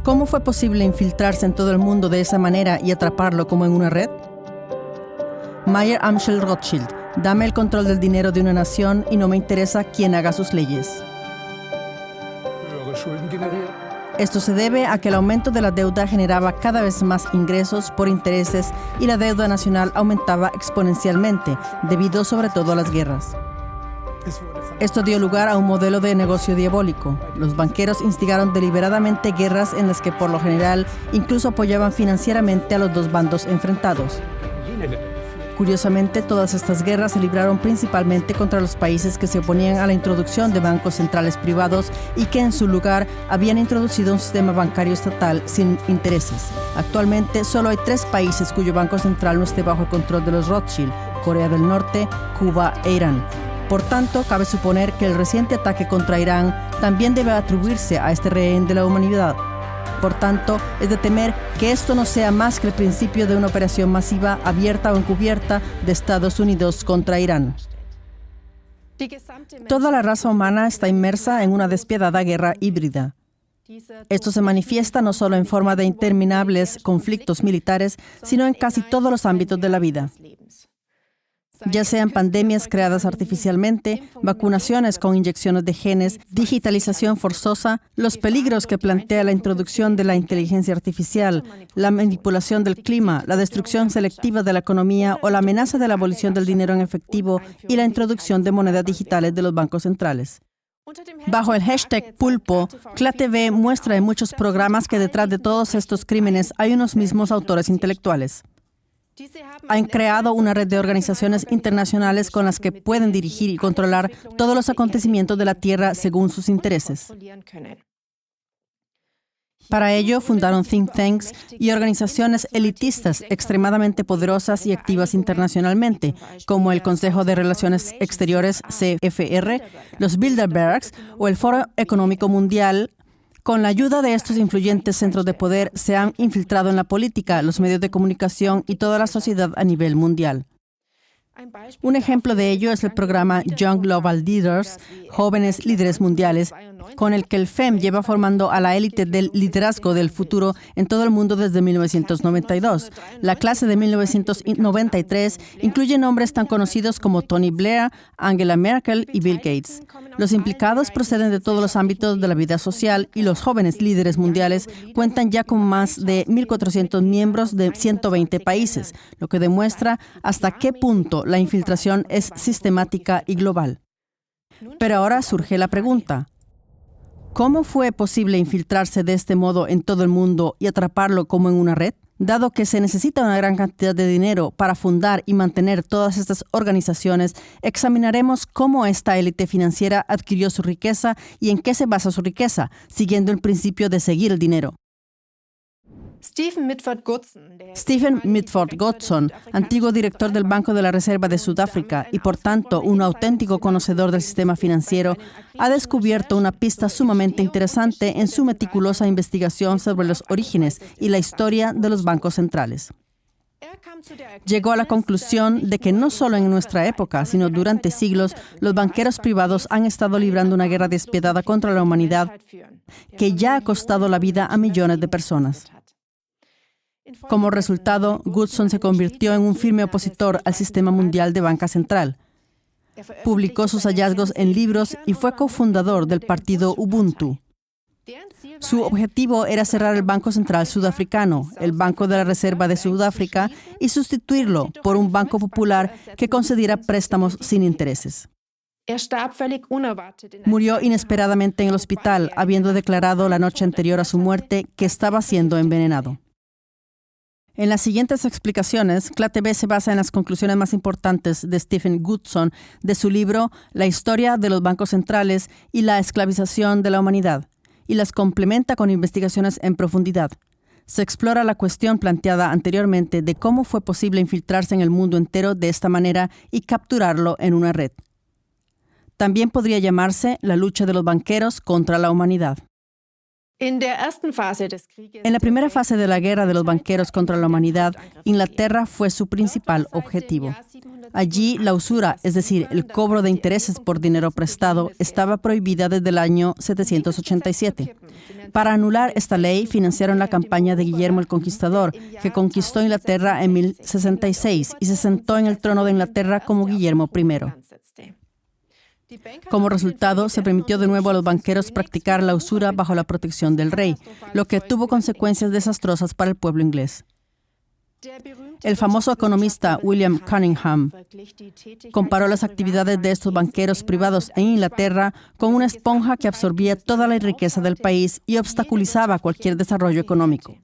¿Cómo fue posible infiltrarse en todo el mundo de esa manera y atraparlo como en una red? Mayer Amschel Rothschild: dame el control del dinero de una nación y no me interesa quién haga sus leyes. Esto se debe a que el aumento de la deuda generaba cada vez más ingresos por intereses y la deuda nacional aumentaba exponencialmente, debido sobre todo a las guerras. Esto dio lugar a un modelo de negocio diabólico. Los banqueros instigaron deliberadamente guerras en las que por lo general incluso apoyaban financieramente a los dos bandos enfrentados. Curiosamente, todas estas guerras se libraron principalmente contra los países que se oponían a la introducción de bancos centrales privados y que en su lugar habían introducido un sistema bancario estatal sin intereses. Actualmente, solo hay 3 países cuyo banco central no esté bajo el control de los Rothschild: Corea del Norte, Cuba e Irán. Por tanto, cabe suponer que el reciente ataque contra Irán también debe atribuirse a este rehén de la humanidad. Por tanto, es de temer que esto no sea más que el principio de una operación masiva, abierta o encubierta, de Estados Unidos contra Irán. Toda la raza humana está inmersa en una despiadada guerra híbrida. Esto se manifiesta no solo en forma de interminables conflictos militares, sino en casi todos los ámbitos de la vida. Ya sean pandemias creadas artificialmente, vacunaciones con inyecciones de genes, digitalización forzosa, los peligros que plantea la introducción de la inteligencia artificial, la manipulación del clima, la destrucción selectiva de la economía o la amenaza de la abolición del dinero en efectivo y la introducción de monedas digitales de los bancos centrales. Bajo el hashtag Pulpo, CLATV muestra en muchos programas que detrás de todos estos crímenes hay unos mismos autores intelectuales. Han creado una red de organizaciones internacionales con las que pueden dirigir y controlar todos los acontecimientos de la Tierra según sus intereses. Para ello, fundaron think tanks y organizaciones elitistas extremadamente poderosas y activas internacionalmente, como el Consejo de Relaciones Exteriores, CFR, los Bilderbergs o el Foro Económico Mundial. Con la ayuda de estos influyentes centros de poder, se han infiltrado en la política, los medios de comunicación y toda la sociedad a nivel mundial. Un ejemplo de ello es el programa Young Global Leaders, Jóvenes Líderes Mundiales, con el que el FEM lleva formando a la élite del liderazgo del futuro en todo el mundo desde 1992. La clase de 1993 incluye nombres tan conocidos como Tony Blair, Angela Merkel y Bill Gates. Los implicados proceden de todos los ámbitos de la vida social y los jóvenes líderes mundiales cuentan ya con más de 1.400 miembros de 120 países, lo que demuestra hasta qué punto la infiltración es sistemática y global. Pero ahora surge la pregunta: ¿cómo fue posible infiltrarse de este modo en todo el mundo y atraparlo como en una red? Dado que se necesita una gran cantidad de dinero para fundar y mantener todas estas organizaciones, examinaremos cómo esta élite financiera adquirió su riqueza y en qué se basa su riqueza, siguiendo el principio de seguir el dinero. Stephen Mitford Goodson, antiguo director del Banco de la Reserva de Sudáfrica y por tanto un auténtico conocedor del sistema financiero, ha descubierto una pista sumamente interesante en su meticulosa investigación sobre los orígenes y la historia de los bancos centrales. Llegó a la conclusión de que no solo en nuestra época, sino durante siglos, los banqueros privados han estado librando una guerra despiadada contra la humanidad que ya ha costado la vida a millones de personas. Como resultado, Goodson se convirtió en un firme opositor al sistema mundial de banca central. Publicó sus hallazgos en libros y fue cofundador del partido Ubuntu. Su objetivo era cerrar el Banco Central Sudafricano, el Banco de la Reserva de Sudáfrica, y sustituirlo por un banco popular que concediera préstamos sin intereses. Murió inesperadamente en el hospital, habiendo declarado la noche anterior a su muerte que estaba siendo envenenado. En las siguientes explicaciones, CLATV se basa en las conclusiones más importantes de Stephen Goodson de su libro La historia de los bancos centrales y la esclavización de la humanidad, y las complementa con investigaciones en profundidad. Se explora la cuestión planteada anteriormente de cómo fue posible infiltrarse en el mundo entero de esta manera y capturarlo en una red. También podría llamarse la lucha de los banqueros contra la humanidad. En la primera fase de la guerra de los banqueros contra la humanidad, Inglaterra fue su principal objetivo. Allí, la usura, es decir, el cobro de intereses por dinero prestado, estaba prohibida desde el año 787. Para anular esta ley, financiaron la campaña de Guillermo el Conquistador, que conquistó Inglaterra en 1066 y se sentó en el trono de Inglaterra como Guillermo I. Como resultado, se permitió de nuevo a los banqueros practicar la usura bajo la protección del rey, lo que tuvo consecuencias desastrosas para el pueblo inglés. El famoso economista William Cunningham comparó las actividades de estos banqueros privados en Inglaterra con una esponja que absorbía toda la riqueza del país y obstaculizaba cualquier desarrollo económico.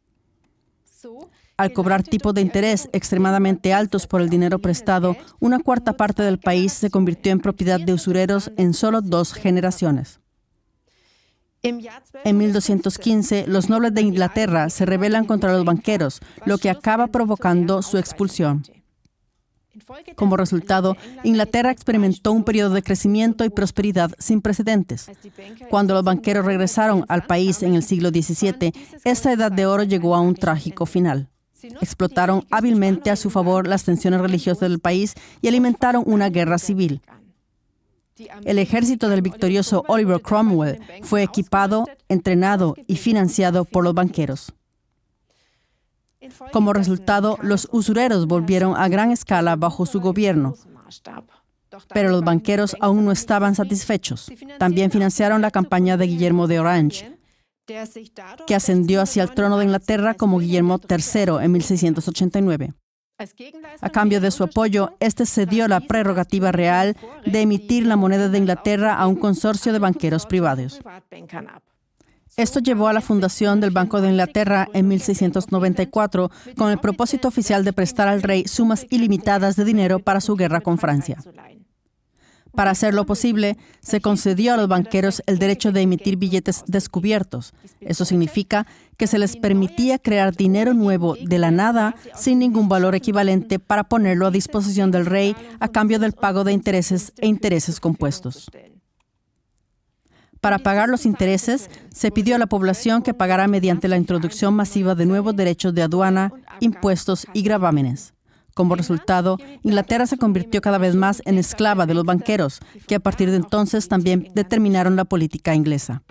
Al cobrar tipos de interés extremadamente altos por el dinero prestado, una cuarta parte del país se convirtió en propiedad de usureros en solo 2 generaciones. En 1215, los nobles de Inglaterra se rebelan contra los banqueros, lo que acaba provocando su expulsión. Como resultado, Inglaterra experimentó un periodo de crecimiento y prosperidad sin precedentes. Cuando los banqueros regresaron al país en el siglo XVII, esta edad de oro llegó a un trágico final. Explotaron hábilmente a su favor las tensiones religiosas del país y alimentaron una guerra civil. El ejército del victorioso Oliver Cromwell fue equipado, entrenado y financiado por los banqueros. Como resultado, los usureros volvieron a gran escala bajo su gobierno. Pero los banqueros aún no estaban satisfechos. También financiaron la campaña de Guillermo de Orange, que ascendió hacia el trono de Inglaterra como Guillermo III en 1689. A cambio de su apoyo, este cedió la prerrogativa real de emitir la moneda de Inglaterra a un consorcio de banqueros privados. Esto llevó a la fundación del Banco de Inglaterra en 1694 con el propósito oficial de prestar al rey sumas ilimitadas de dinero para su guerra con Francia. Para hacerlo posible, se concedió a los banqueros el derecho de emitir billetes descubiertos. Eso significa que se les permitía crear dinero nuevo de la nada sin ningún valor equivalente para ponerlo a disposición del rey a cambio del pago de intereses e intereses compuestos. Para pagar los intereses, se pidió a la población que pagara mediante la introducción masiva de nuevos derechos de aduana, impuestos y gravámenes. Como resultado, Inglaterra se convirtió cada vez más en esclava de los banqueros, que a partir de entonces también determinaron la política inglesa.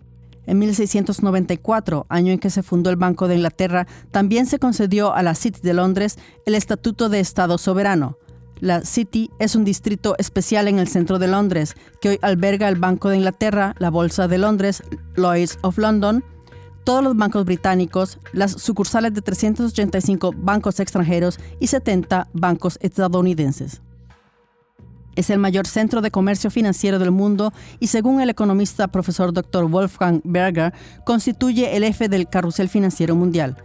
En 1694, año en que se fundó el Banco de Inglaterra, también se concedió a la City de Londres el Estatuto de Estado Soberano. La City es un distrito especial en el centro de Londres, que hoy alberga el Banco de Inglaterra, la Bolsa de Londres, Lloyd's of London, todos los bancos británicos, las sucursales de 385 bancos extranjeros y 70 bancos estadounidenses. Es el mayor centro de comercio financiero del mundo y, según el economista profesor Dr. Wolfgang Berger, constituye el eje del carrusel financiero mundial.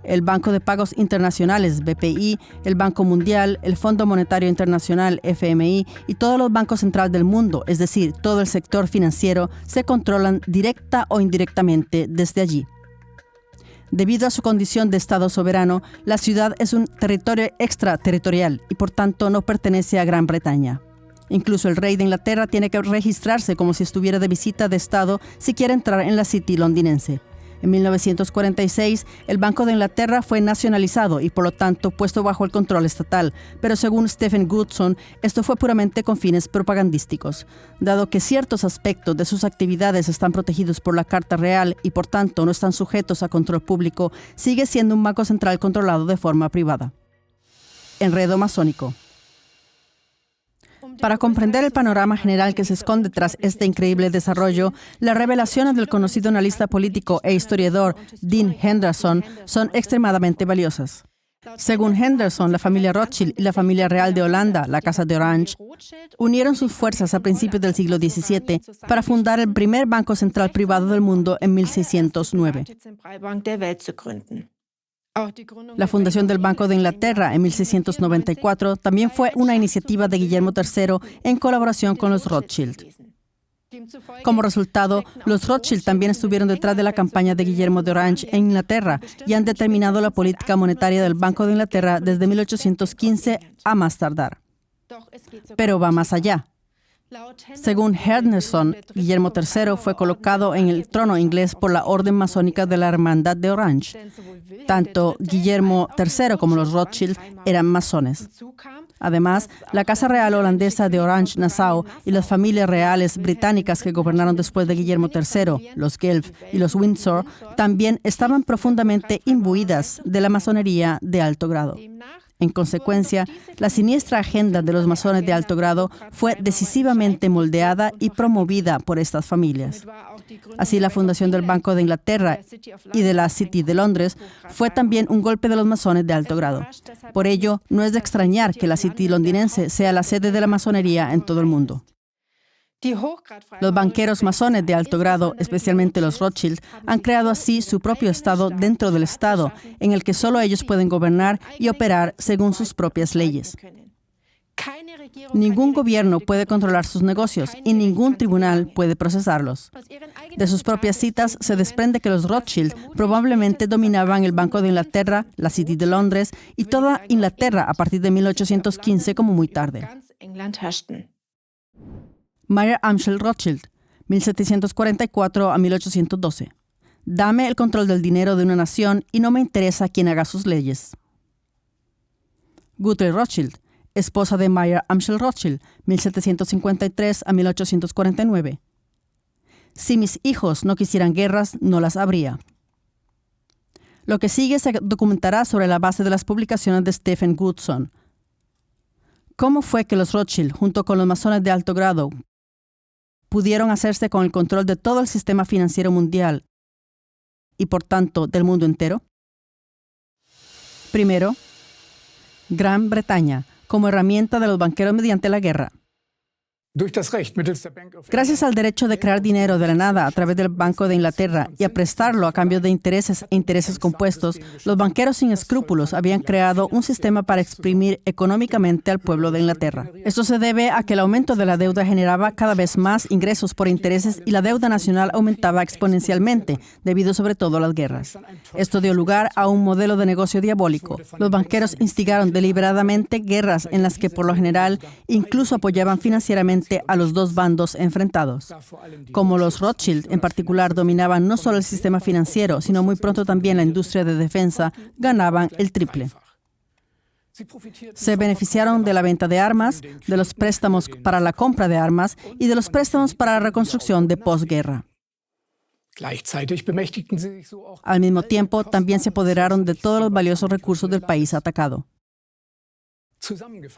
El Banco de Pagos Internacionales, BPI, el Banco Mundial, el Fondo Monetario Internacional, FMI, y todos los bancos centrales del mundo, es decir, todo el sector financiero, se controlan directa o indirectamente desde allí. Debido a su condición de Estado soberano, la ciudad es un territorio extraterritorial y por tanto no pertenece a Gran Bretaña. Incluso el rey de Inglaterra tiene que registrarse como si estuviera de visita de Estado si quiere entrar en la City londinense. En 1946, el Banco de Inglaterra fue nacionalizado y por lo tanto puesto bajo el control estatal, pero según Stephen Goodson, esto fue puramente con fines propagandísticos. Dado que ciertos aspectos de sus actividades están protegidos por la Carta Real y por tanto no están sujetos a control público, sigue siendo un banco central controlado de forma privada. Enredo masónico. Para comprender el panorama general que se esconde tras este increíble desarrollo, las revelaciones del conocido analista político e historiador Dean Henderson son extremadamente valiosas. Según Henderson, la familia Rothschild y la familia real de Holanda, la Casa de Orange, unieron sus fuerzas a principios del siglo XVII para fundar el primer banco central privado del mundo en 1609. La fundación del Banco de Inglaterra en 1694 también fue una iniciativa de Guillermo III en colaboración con los Rothschild. Como resultado, los Rothschild también estuvieron detrás de la campaña de Guillermo de Orange en Inglaterra y han determinado la política monetaria del Banco de Inglaterra desde 1815 a más tardar. Pero va más allá. Según Henderson, Guillermo III fue colocado en el trono inglés por la Orden Masónica de la Hermandad de Orange. Tanto Guillermo III como los Rothschild eran masones. Además, la Casa Real holandesa de Orange-Nassau y las familias reales británicas que gobernaron después de Guillermo III, los Guelph y los Windsor, también estaban profundamente imbuidas de la masonería de alto grado. En consecuencia, la siniestra agenda de los masones de alto grado fue decisivamente moldeada y promovida por estas familias. Así, la fundación del Banco de Inglaterra y de la City de Londres fue también un golpe de los masones de alto grado. Por ello, no es de extrañar que la City londinense sea la sede de la masonería en todo el mundo. Los banqueros masones de alto grado, especialmente los Rothschild, han creado así su propio Estado dentro del Estado, en el que solo ellos pueden gobernar y operar según sus propias leyes. Ningún gobierno puede controlar sus negocios y ningún tribunal puede procesarlos. De sus propias citas se desprende que los Rothschild probablemente dominaban el Banco de Inglaterra, la City de Londres y toda Inglaterra a partir de 1815 como muy tarde. Mayer Amschel Rothschild, 1744 a 1812. Dame el control del dinero de una nación y no me interesa quién haga sus leyes. Guthrie Rothschild, esposa de Mayer Amschel Rothschild, 1753 a 1849. Si mis hijos no quisieran guerras, no las habría. Lo que sigue se documentará sobre la base de las publicaciones de Stephen Goodson. ¿Cómo fue que los Rothschild, junto con los masones de alto grado, pudieron hacerse con el control de todo el sistema financiero mundial y, por tanto, del mundo entero? Primero, Gran Bretaña, como herramienta de los banqueros mediante la guerra. Gracias al derecho de crear dinero de la nada a través del Banco de Inglaterra y a prestarlo a cambio de intereses e intereses compuestos, los banqueros sin escrúpulos habían creado un sistema para exprimir económicamente al pueblo de Inglaterra. Esto se debe a que el aumento de la deuda generaba cada vez más ingresos por intereses y la deuda nacional aumentaba exponencialmente, debido sobre todo a las guerras. Esto dio lugar a un modelo de negocio diabólico. Los banqueros instigaron deliberadamente guerras en las que, por lo general, incluso apoyaban financieramente a los dos bandos enfrentados. Como los Rothschild en particular dominaban no solo el sistema financiero, sino muy pronto también la industria de defensa, ganaban el triple. Se beneficiaron de la venta de armas, de los préstamos para la compra de armas y de los préstamos para la reconstrucción de posguerra. Al mismo tiempo, también se apoderaron de todos los valiosos recursos del país atacado.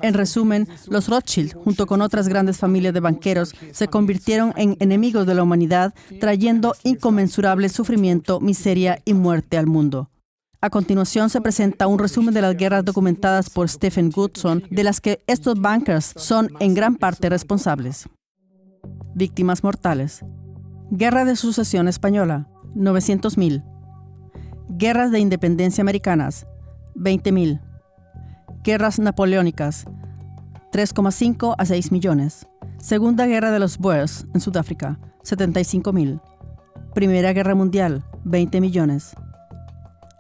En resumen, los Rothschild, junto con otras grandes familias de banqueros, se convirtieron en enemigos de la humanidad, trayendo inconmensurable sufrimiento, miseria y muerte al mundo. A continuación se presenta un resumen de las guerras documentadas por Stephen Goodson, de las que estos bankers son en gran parte responsables. Víctimas mortales. Guerra de Sucesión Española, 900,000. Guerras de Independencia Americanas, 20,000. Guerras napoleónicas, 3,5 a 6 millones. Segunda Guerra de los Boers en Sudáfrica, 75,000. Primera Guerra Mundial, 20 millones.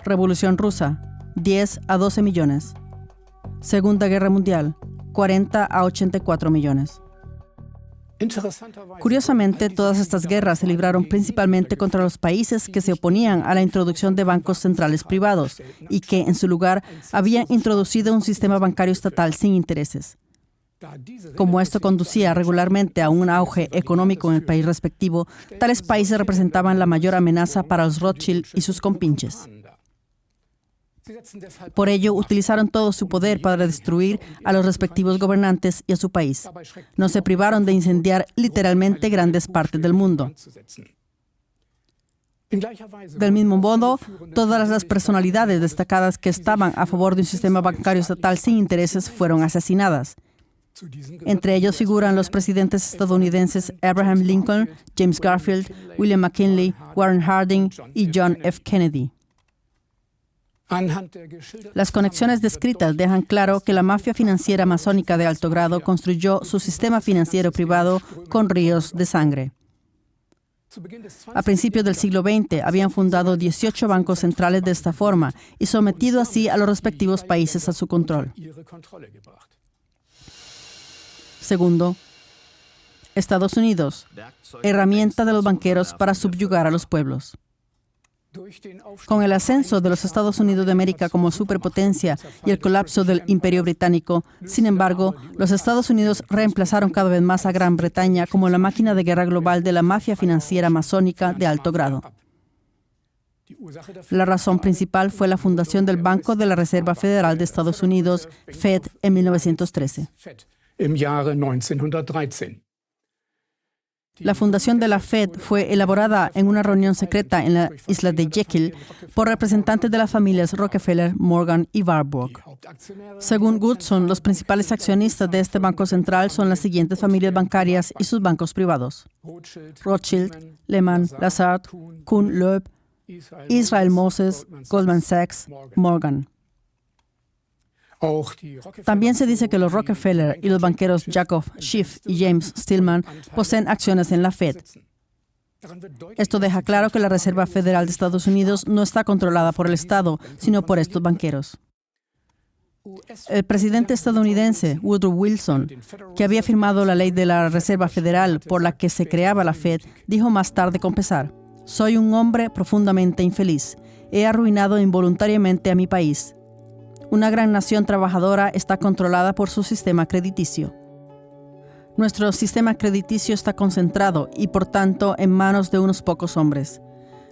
Revolución Rusa, 10 a 12 millones. Segunda Guerra Mundial, 40 a 84 millones. Curiosamente, todas estas guerras se libraron principalmente contra los países que se oponían a la introducción de bancos centrales privados y que, en su lugar, habían introducido un sistema bancario estatal sin intereses. Como esto conducía regularmente a un auge económico en el país respectivo, tales países representaban la mayor amenaza para los Rothschild y sus compinches. Por ello, utilizaron todo su poder para destruir a los respectivos gobernantes y a su país. No se privaron de incendiar literalmente grandes partes del mundo. Del mismo modo, todas las personalidades destacadas que estaban a favor de un sistema bancario estatal sin intereses fueron asesinadas. Entre ellos figuran los presidentes estadounidenses Abraham Lincoln, James Garfield, William McKinley, Warren Harding y John F. Kennedy. Las conexiones descritas dejan claro que la mafia financiera masónica de alto grado construyó su sistema financiero privado con ríos de sangre. A principios del siglo XX habían fundado 18 bancos centrales de esta forma y sometido así a los respectivos países a su control. Segundo, Estados Unidos, herramienta de los banqueros para subyugar a los pueblos. Con el ascenso de los Estados Unidos de América como superpotencia y el colapso del Imperio Británico, sin embargo, los Estados Unidos reemplazaron cada vez más a Gran Bretaña como la máquina de guerra global de la mafia financiera masónica de alto grado. La razón principal fue la fundación del Banco de la Reserva Federal de Estados Unidos, Fed, en 1913. La fundación de la Fed fue elaborada en una reunión secreta en la isla de Jekyll por representantes de las familias Rockefeller, Morgan y Warburg. Según Goodson, los principales accionistas de este banco central son las siguientes familias bancarias y sus bancos privados: Rothschild, Lehman, Lazard, Kuhn, Loeb, Israel Moses, Goldman Sachs, Morgan. También se dice que los Rockefeller y los banqueros Jacob Schiff y James Stillman poseen acciones en la Fed. Esto deja claro que la Reserva Federal de Estados Unidos no está controlada por el Estado, sino por estos banqueros. El presidente estadounidense Woodrow Wilson, que había firmado la ley de la Reserva Federal por la que se creaba la Fed, dijo más tarde con pesar: «Soy un hombre profundamente infeliz. He arruinado involuntariamente a mi país. Una gran nación trabajadora está controlada por su sistema crediticio. Nuestro sistema crediticio está concentrado y, por tanto, en manos de unos pocos hombres.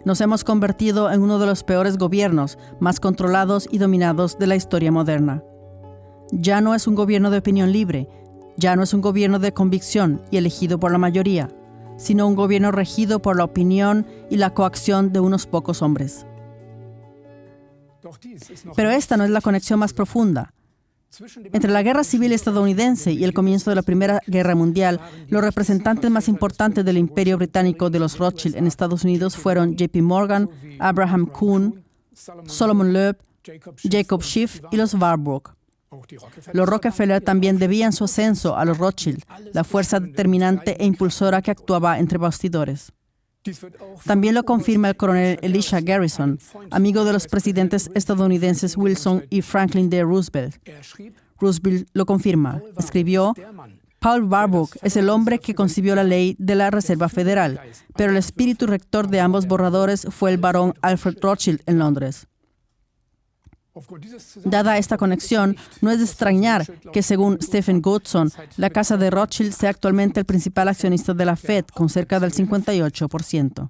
Nos hemos convertido en uno de los peores gobiernos, más controlados y dominados de la historia moderna. Ya no es un gobierno de opinión libre, ya no es un gobierno de convicción y elegido por la mayoría, sino un gobierno regido por la opinión y la coacción de unos pocos hombres». Pero esta no es la conexión más profunda. Entre la Guerra Civil estadounidense y el comienzo de la Primera Guerra Mundial, los representantes más importantes del Imperio Británico de los Rothschild en Estados Unidos fueron J.P. Morgan, Abraham Kuhn, Solomon Loeb, Jacob Schiff y los Warburg. Los Rockefeller también debían su ascenso a los Rothschild, la fuerza determinante e impulsora que actuaba entre bastidores. También lo confirma el coronel Elisha Garrison, amigo de los presidentes estadounidenses Wilson y Franklin D. Roosevelt. Roosevelt lo confirma. Escribió: «Paul Warburg es el hombre que concibió la ley de la Reserva Federal, pero el espíritu rector de ambos borradores fue el barón Alfred Rothschild en Londres». Dada esta conexión, no es de extrañar que, según Stephen Goodson, la casa de Rothschild sea actualmente el principal accionista de la Fed, con cerca del 58%.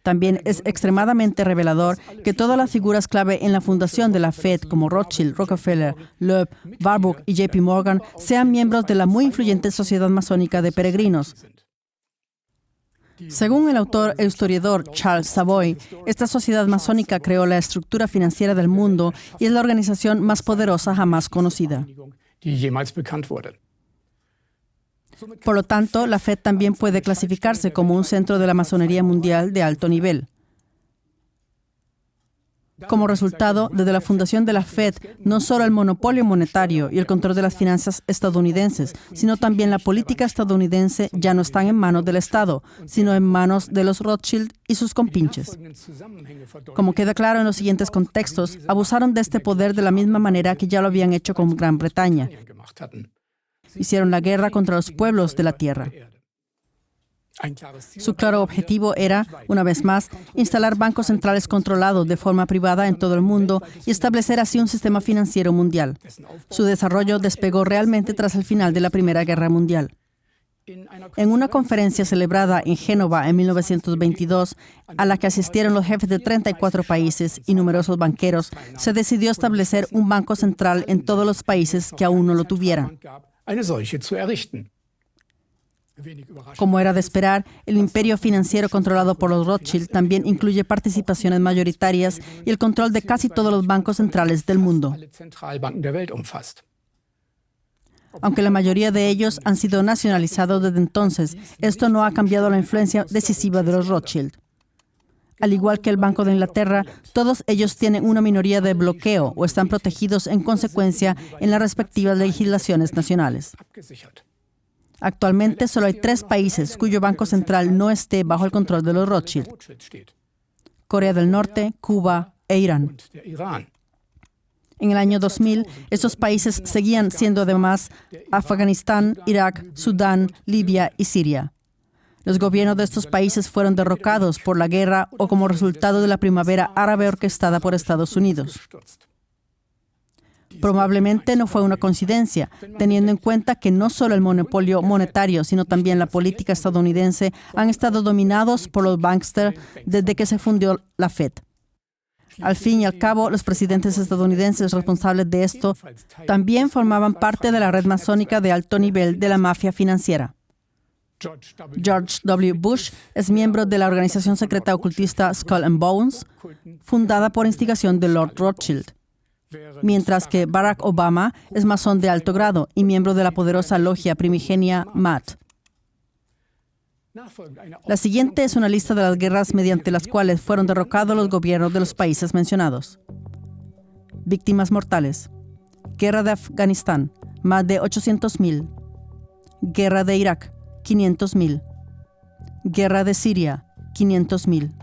También es extremadamente revelador que todas las figuras clave en la fundación de la Fed, como Rothschild, Rockefeller, Loeb, Warburg y J.P. Morgan, sean miembros de la muy influyente sociedad masónica de peregrinos. Según el autor e historiador Charles Savoy, esta sociedad masónica creó la estructura financiera del mundo y es la organización más poderosa jamás conocida. Por lo tanto, la Fed también puede clasificarse como un centro de la masonería mundial de alto nivel. Como resultado, desde la fundación de la Fed, no solo el monopolio monetario y el control de las finanzas estadounidenses, sino también la política estadounidense ya no están en manos del Estado, sino en manos de los Rothschild y sus compinches. Como queda claro en los siguientes contextos, abusaron de este poder de la misma manera que ya lo habían hecho con Gran Bretaña. Hicieron la guerra contra los pueblos de la tierra. Su claro objetivo era, una vez más, instalar bancos centrales controlados de forma privada en todo el mundo y establecer así un sistema financiero mundial. Su desarrollo despegó realmente tras el final de la Primera Guerra Mundial. En una conferencia celebrada en Génova en 1922, a la que asistieron los jefes de 34 países y numerosos banqueros, se decidió establecer un banco central en todos los países que aún no lo tuvieran. Como era de esperar, el imperio financiero controlado por los Rothschild también incluye participaciones mayoritarias y el control de casi todos los bancos centrales del mundo. Aunque la mayoría de ellos han sido nacionalizados desde entonces, esto no ha cambiado la influencia decisiva de los Rothschild. Al igual que el Banco de Inglaterra, todos ellos tienen una minoría de bloqueo o están protegidos en consecuencia en las respectivas legislaciones nacionales. Actualmente solo hay 3 países cuyo banco central no esté bajo el control de los Rothschild: Corea del Norte, Cuba e Irán. En el año 2000, estos países seguían siendo además Afganistán, Irak, Sudán, Libia y Siria. Los gobiernos de estos países fueron derrocados por la guerra o como resultado de la primavera árabe orquestada por Estados Unidos. Probablemente no fue una coincidencia, teniendo en cuenta que no solo el monopolio monetario, sino también la política estadounidense han estado dominados por los banksters desde que se fundió la Fed. Al fin y al cabo, los presidentes estadounidenses responsables de esto también formaban parte de la red masónica de alto nivel de la mafia financiera. George W. Bush es miembro de la organización secreta ocultista Skull and Bones, fundada por instigación de Lord Rothschild, mientras que Barack Obama es masón de alto grado y miembro de la poderosa logia primigenia MAT. La siguiente es una lista de las guerras mediante las cuales fueron derrocados los gobiernos de los países mencionados. Víctimas mortales. Guerra de Afganistán, más de 800,000. Guerra de Irak, 500,000. Guerra de Siria, 500,000.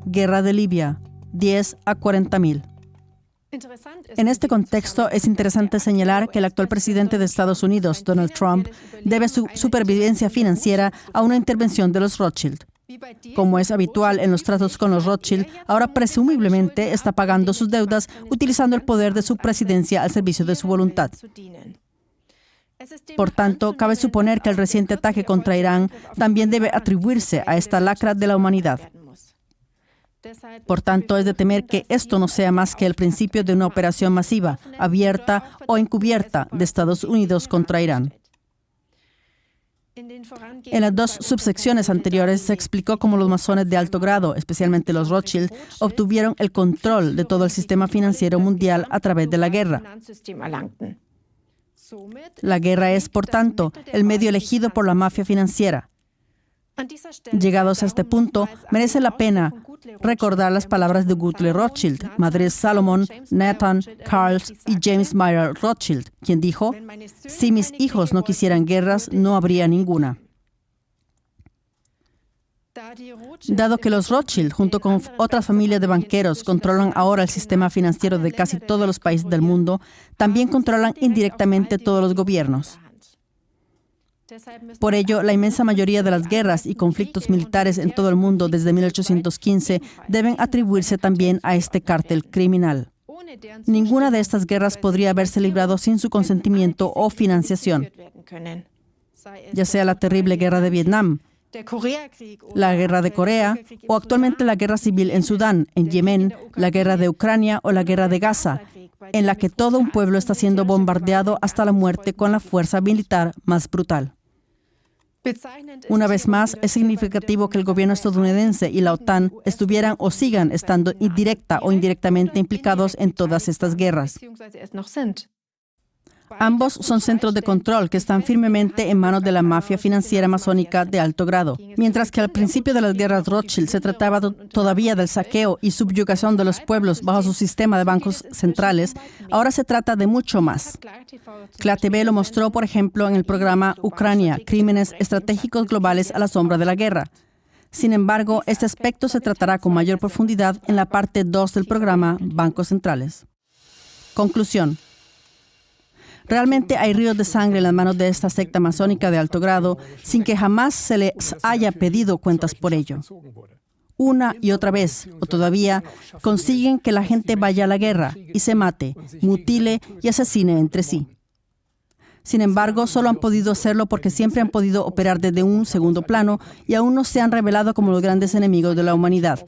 Guerra de Libia, 10 a 40,000. En este contexto, es interesante señalar que el actual presidente de Estados Unidos, Donald Trump, debe su supervivencia financiera a una intervención de los Rothschild. Como es habitual en los tratos con los Rothschild, ahora presumiblemente está pagando sus deudas utilizando el poder de su presidencia al servicio de su voluntad. Por tanto, cabe suponer que el reciente ataque contra Irán también debe atribuirse a esta lacra de la humanidad. Por tanto, es de temer que esto no sea más que el principio de una operación masiva, abierta o encubierta de Estados Unidos contra Irán. En las dos subsecciones anteriores se explicó cómo los masones de alto grado, especialmente los Rothschild, obtuvieron el control de todo el sistema financiero mundial a través de la guerra. La guerra es, por tanto, el medio elegido por la mafia financiera. Llegados a este punto, merece la pena recordar las palabras de Guthrie Rothschild, madre Salomon, Nathan, Carl y James Meyer Rothschild, quien dijo: "Si mis hijos no quisieran guerras, no habría ninguna". Dado que los Rothschild, junto con otras familias de banqueros, controlan ahora el sistema financiero de casi todos los países del mundo, también controlan indirectamente todos los gobiernos. Por ello, la inmensa mayoría de las guerras y conflictos militares en todo el mundo desde 1815 deben atribuirse también a este cártel criminal. Ninguna de estas guerras podría haberse librado sin su consentimiento o financiación, ya sea la terrible guerra de Vietnam, la guerra de Corea o actualmente la guerra civil en Sudán, en Yemen, la guerra de Ucrania o la guerra de Gaza, en la que todo un pueblo está siendo bombardeado hasta la muerte con la fuerza militar más brutal. Una vez más, es significativo que el gobierno estadounidense y la OTAN estuvieran o sigan estando directa o indirectamente implicados en todas estas guerras. Ambos son centros de control que están firmemente en manos de la mafia financiera masónica de alto grado. Mientras que al principio de las guerras Rothschild se trataba todavía del saqueo y subyugación de los pueblos bajo su sistema de bancos centrales, ahora se trata de mucho más. CLA TV lo mostró, por ejemplo, en el programa Ucrania, Crímenes Estratégicos Globales a la sombra de la guerra. Sin embargo, este aspecto se tratará con mayor profundidad en la parte 2 del programa Bancos Centrales. Conclusión. Realmente hay ríos de sangre en las manos de esta secta masónica de alto grado sin que jamás se les haya pedido cuentas por ello. Una y otra vez, o todavía, consiguen que la gente vaya a la guerra y se mate, mutile y asesine entre sí. Sin embargo, solo han podido hacerlo porque siempre han podido operar desde un segundo plano y aún no se han revelado como los grandes enemigos de la humanidad.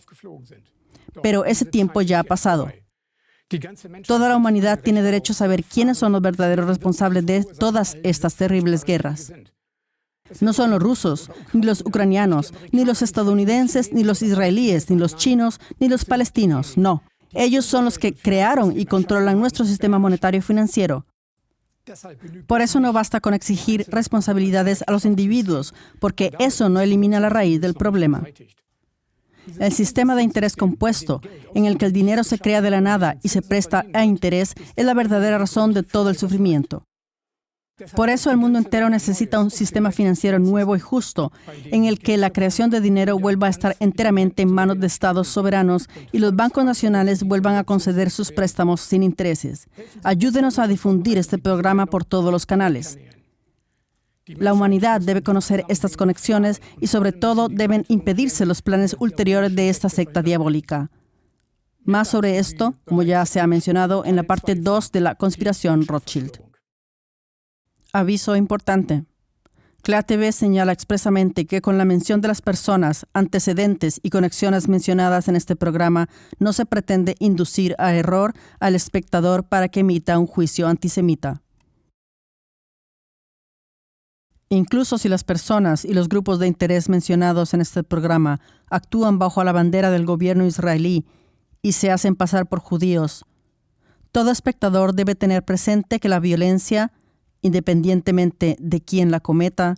Pero ese tiempo ya ha pasado. Toda la humanidad tiene derecho a saber quiénes son los verdaderos responsables de todas estas terribles guerras. No son los rusos, ni los ucranianos, ni los estadounidenses, ni los israelíes, ni los chinos, ni los palestinos. No. Ellos son los que crearon y controlan nuestro sistema monetario y financiero. Por eso no basta con exigir responsabilidades a los individuos, porque eso no elimina la raíz del problema. El sistema de interés compuesto, en el que el dinero se crea de la nada y se presta a interés, es la verdadera razón de todo el sufrimiento. Por eso el mundo entero necesita un sistema financiero nuevo y justo, en el que la creación de dinero vuelva a estar enteramente en manos de estados soberanos y los bancos nacionales vuelvan a conceder sus préstamos sin intereses. Ayúdenos a difundir este programa por todos los canales. La humanidad debe conocer estas conexiones y sobre todo deben impedirse los planes ulteriores de esta secta diabólica. Más sobre esto, como ya se ha mencionado en la parte 2 de la conspiración Rothschild. Aviso importante. CLEA TV señala expresamente que con la mención de las personas, antecedentes y conexiones mencionadas en este programa, no se pretende inducir a error al espectador para que emita un juicio antisemita. Incluso si las personas y los grupos de interés mencionados en este programa actúan bajo la bandera del gobierno israelí y se hacen pasar por judíos, todo espectador debe tener presente que la violencia, independientemente de quién la cometa,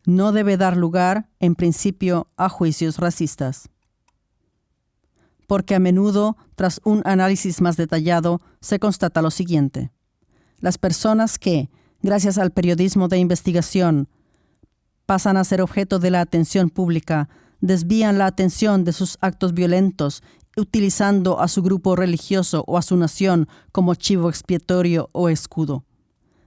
no debe dar lugar, en principio, a juicios racistas. Porque a menudo, tras un análisis más detallado, se constata lo siguiente. Las personas que, gracias al periodismo de investigación, pasan a ser objeto de la atención pública, desvían la atención de sus actos violentos, utilizando a su grupo religioso o a su nación como chivo expiatorio o escudo.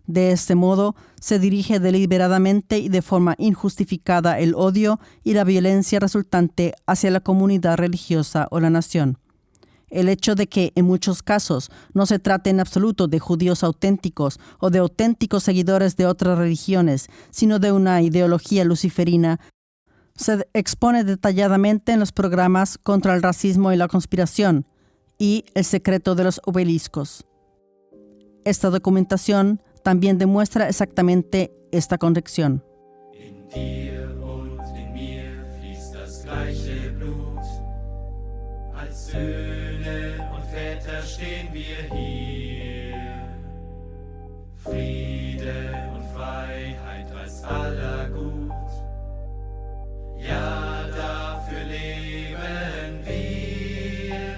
De este modo, se dirige deliberadamente y de forma injustificada el odio y la violencia resultante hacia la comunidad religiosa o la nación. El hecho de que, en muchos casos, no se trate en absoluto de judíos auténticos o de auténticos seguidores de otras religiones, sino de una ideología luciferina, se expone detalladamente en los programas contra el racismo y la conspiración y El secreto de los obeliscos. Esta documentación también demuestra exactamente esta conexión. In dir und in mir fließt das gleiche Blut. Als Söhne und Väter stehen wir hier. Friede und Freiheit als aller Gut. Ja, dafür leben wir.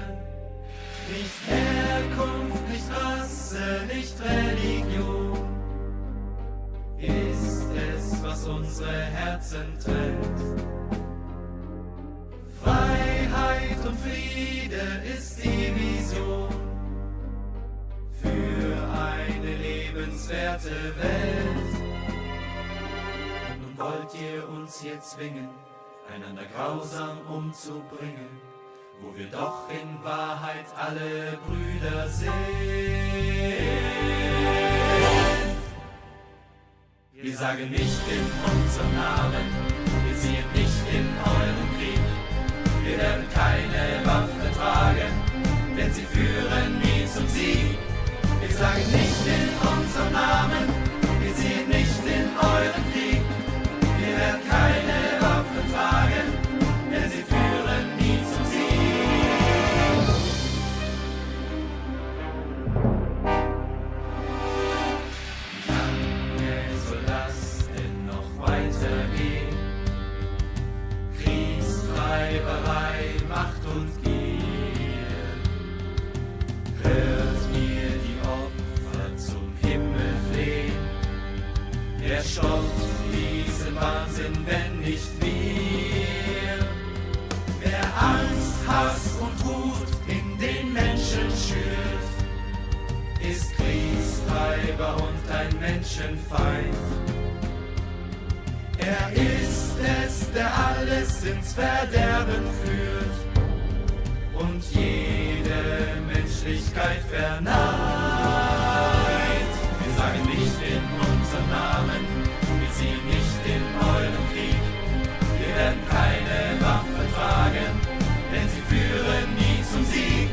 Nicht Herkunft, nicht Rasse, nicht Religion ist es, was unsere Herzen trennt. Freiheit und Friede ist die Vision für eine lebenswerte Welt. Nun wollt ihr uns hier zwingen, einander grausam umzubringen, wo wir doch in Wahrheit alle Brüder sind. Wir sagen nicht in unserem Namen, wir ziehen nicht in euren Krieg. Wir werden keine Waffe tragen, denn sie führen nie zum Sieg. Wir sagen nicht in unserem Namen, wir ziehen nicht in euren Krieg. Wir werden keine Waffe tragen, denn sie führen nie zum Sieg. Wie lange soll das denn noch weitergehen? Kriegstreiberei, Macht und Gier. Hört mir die Opfer zum Himmel flehen. Wer stoppt diesen Wahnsinn, wenn nicht wir? Wer Angst, Hass und Wut in den Menschen schürt, ist Kriegstreiber und ein Menschenfeind. Er ist es, der alles ins Verderben führt und jede Menschlichkeit verneint. Wir sagen nicht in unserem Namen, wir ziehen nicht in euren Krieg. Wir werden keine Waffe tragen, denn sie führen nie zum Sieg.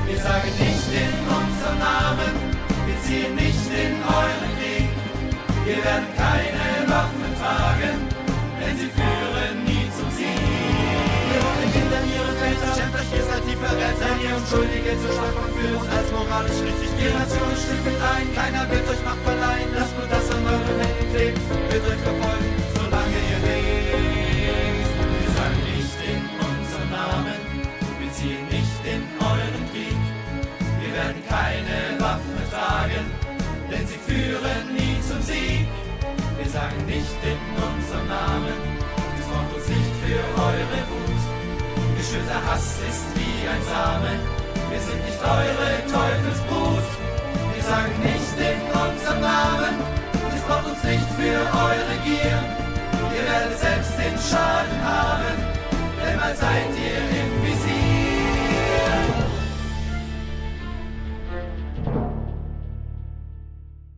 Wir sagen nicht in unserem Namen, wir ziehen nicht in euren Krieg. Wir werden keine Waffe tragen, denn sie führen nie zum Sieg. Wir wollen Kindern ihre Väter, schämt euch, ihr seid die Verräter. Ihr Unschuldige zu stark verführt, als moralisch richtig. Die Nation stimmt mit ein, keiner wird euch Macht verleihen. Lasst nur das an euren Händen klebt, wird euch verfolgen, solange ihr lebt. Wir sagen nicht in unserem Namen, wir ziehen nicht in euren Krieg. Wir werden keine Waffe tragen, denn sie führen nie zum Sieg. nicht in unserem Namen. Missbraucht uns nicht für eure Wut. Geschürter Hass ist wie ein Samen. Wir sind nicht eure Teufelsbrut. Wir sagen nicht in unserem Namen. Missbraucht uns nicht für eure Gier. Ihr werdet selbst den Schaden haben, denn mal seid ihr